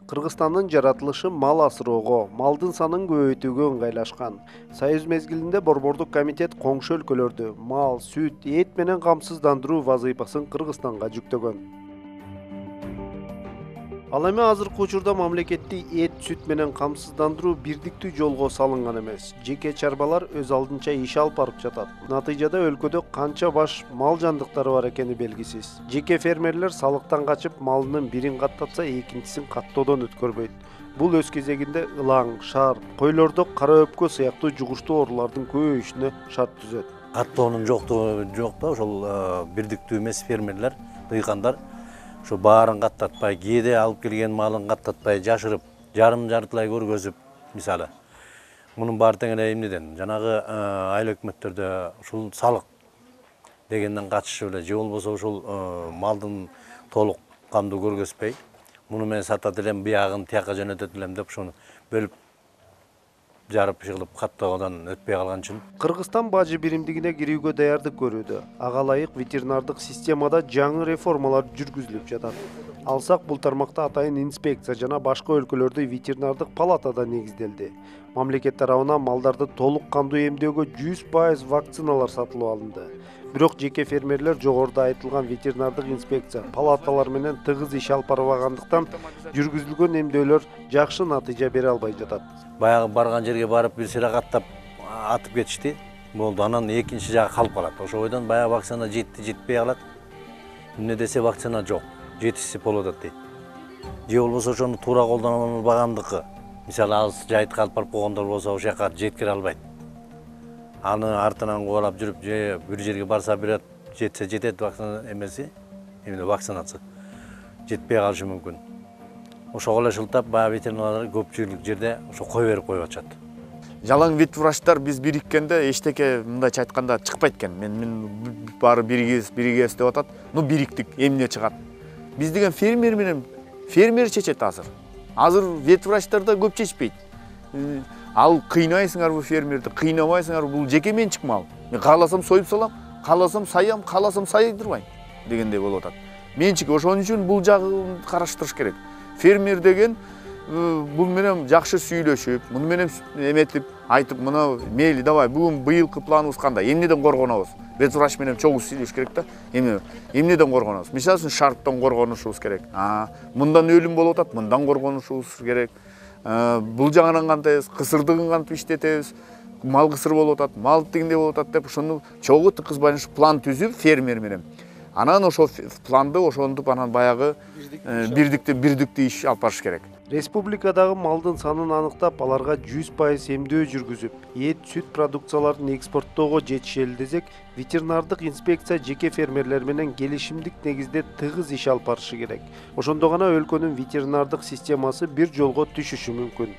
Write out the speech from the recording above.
Кыргызстандын жаратылышы мал асыроого, малдын санын көбөйтүүгө ыңгайлашкан. Союз мезгилинде Борбордук комитет коңшу өлкөлөрдү мал, сүт, эт менен камсыздандыруу вазыйфасын Кыргызстанга жүктөгөн. Ал эми азыркы учурда мамлекетти эт, сүт менен камсыздандыруу бирдиктүү жолго салынган эмес. Жеке чарбалар өз алдынча иш алып барып жатат. Натыйжада өлкөдө канча баш мал жандыктары бар экени белгисиз. Жеке фермерлер салыктан качып малынын бирин каттатса, экинчисин каттоодон өткөрбөйт. Бул өз кезегинде ылаң, шар, койлордо кара өпкө сыяктуу жугуштуу оорулардын көбөйүшүнө шарт түзөт. Каттоонун жоктугу да ошол бирдиктүү эмес фермерлер, дыйкандар ошо баарын каттатпай, кээде алып келген малын каттатпай, жашырып, жартылай көргөзүп, мисалы. Мунун баары тең эле эмнеден, жанагы айыл өкмөттөрдө ушул салык дегенден качышып эле, же болбосо ушул малдын толук камдуу көргөзбөй, муну мен сатат элем, биягын тияка жөнөтөт элем деп ошону бөлүп жарып кылып каттоодон өтпөй калган үчүн. Кыргызстан бажы биримдигине кирүүгө даярдык көрүүдө. Ага ылайык ветеринардык системада жаңы реформалар жүргүзүлүп жатат. Алсак, бул тармакта атайын инспекция жана башка өлкөлөрдө ветеринардык палатада негизделди. Мамлекет тарабынан малдарды толук кандуу эмдөөгө 100% вакциналар сатылып алынды. Бирок жеке фермерлер жогоруда айтылган ветеринардык инспекция палаталар менен тыгыз иш алып барбагандыктан жүргүзүлгөн эмдөөлөр жакшы натыйжа бере албай жатат. Баягы барган жерге барып бир сыйра каттап атып кетишти. Болду, анан экинчи жагы калып калат. Ошо бойдон баягы вакцина жетти, жетпей калат. Эмне десе вакцина жок, жетишсип болуп атат дейт. Же болбосо ошону туура колдоно албагандыгы. Мисалы алыс жайытка алып барып койгондор болсо ошол жака жеткире албайт. Аны артынан кубалап жүрүп, же бир жерге барса бир жетсе жетет вакцина эмеси, эмне вакцинасы жетпей калышы мүмкүн. Ошого эле шылтап баягы ветеринарлар көпчүлүк жерде ошо кой берип коюп атышат. Жалаң вет врачтар биз бириккенде эчтеке мындайча айтканда чыкпайт экен. Мен баары биригиз деп атат. Ну бириктик, эмне чыгат? Биз деген фермер менен фермер чечет азыр. Азыр вет врачтар да көп чечпейт. Ал кыйнайсыңарбы фермерди, кыйнабайсыңарбы, бул жеке менчик мал. Мен кааласам союп салам, кааласам саям, кааласам сайдырбайм дегендей болуп атат. Менчик, ошон үчүн бул жагын караштырыш керек. Фермер деген бул менен жакшы сүйлөшүп, муну менен эметип, айтып, мына мейли, давай, бүгүн быйылкы планыбыз кандай, эмнеден коргонобуз? Вет врач менен чогуу сүйлөш керек да. Эмнеден коргонобуз? Мисалы үчүн шарптан коргонушубуз керек. Мындан өлүм болуп атат, мындан коргонушубуз керек. Бул жагынан кантайбыз, кысырдыгын кантип иштетебиз, мал кысыр болуп атат, мал тигиндей болуп атат деп ошону чогуу тыкызбайынча план түзүп фермер менен. Анан ошол планды ошентип анан баягы бирдиктүү иш алып барыш керек. Республикадагы малдын санын аныктап, аларга 100% эмдөө жүргүзүп, эт, сүт продукцияларын экспорттоого жетишели десек, ветеринардык инспекция жеке фермерлер менен келишимдик негизде тыгыз иш алып барышы керек. Ошондо гана өлкөнүн ветеринардык системасы бир жолго түшүшү мүмкүн.